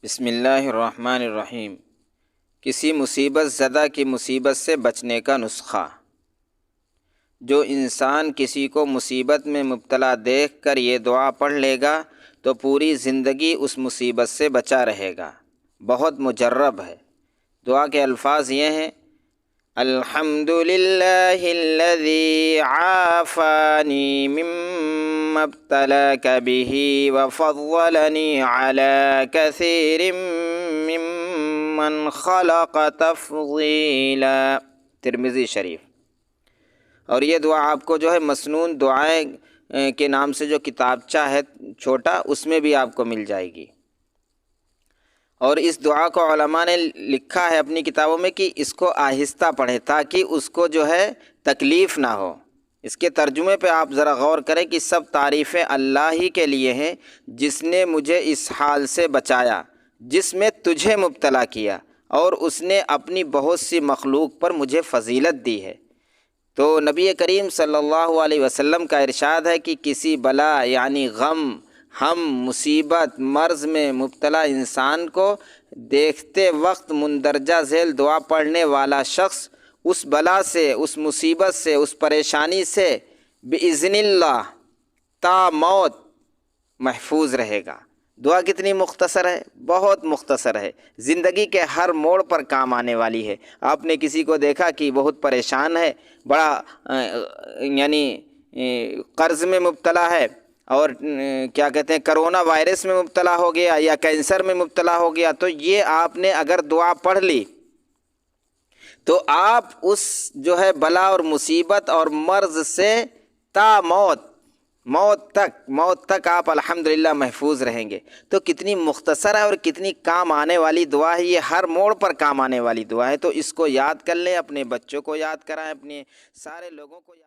بسم اللہ الرحمن الرحیم۔ کسی مصیبت زدہ کی مصیبت سے بچنے کا نسخہ۔ جو انسان کسی کو مصیبت میں مبتلا دیکھ کر یہ دعا پڑھ لے گا تو پوری زندگی اس مصیبت سے بچا رہے گا۔ بہت مجرب ہے۔ دعا کے الفاظ یہ ہیں: الحمد للہ الذی عافانی مما ابتلاک بہ وفضلنی علی کثیر ممن خلق تفضیلا۔ ترمذی شریف۔ اور یہ دعا آپ کو مسنون دعائیں کے نام سے جو کتابچہ ہے چھوٹا، اس میں بھی آپ کو مل جائے گی۔ اور اس دعا کو علماء نے لکھا ہے اپنی کتابوں میں کہ اس کو آہستہ پڑھیں تاکہ اس کو تکلیف نہ ہو۔ اس کے ترجمے پہ آپ ذرا غور کریں کہ سب تعریفیں اللہ ہی کے لیے ہیں، جس نے مجھے اس حال سے بچایا جس میں تجھے مبتلا کیا، اور اس نے اپنی بہت سی مخلوق پر مجھے فضیلت دی ہے۔ تو نبی کریم صلی اللہ علیہ وسلم کا ارشاد ہے کہ کسی بلا یعنی غم، ہم، مصیبت، مرض میں مبتلا انسان کو دیکھتے وقت مندرجہ ذیل دعا پڑھنے والا شخص اس بلا سے، اس مصیبت سے، اس پریشانی سے بِإِذْنِ اللہ تا موت محفوظ رہے گا۔ دعا کتنی مختصر ہے، بہت مختصر ہے، زندگی کے ہر موڑ پر کام آنے والی ہے۔ آپ نے کسی کو دیکھا کہ بہت پریشان ہے، بڑا قرض میں مبتلا ہے، اور کرونا وائرس میں مبتلا ہو گیا یا کینسر میں مبتلا ہو گیا، تو یہ آپ نے اگر دعا پڑھ لی تو آپ اس بلا اور مصیبت اور مرض سے تا موت تک آپ الحمدللہ محفوظ رہیں گے۔ تو کتنی مختصر ہے اور کتنی کام آنے والی دعا ہے، یہ ہر موڑ پر کام آنے والی دعا ہے۔ تو اس کو یاد کر لیں، اپنے بچوں کو یاد کرائیں، اپنے سارے لوگوں کو یاد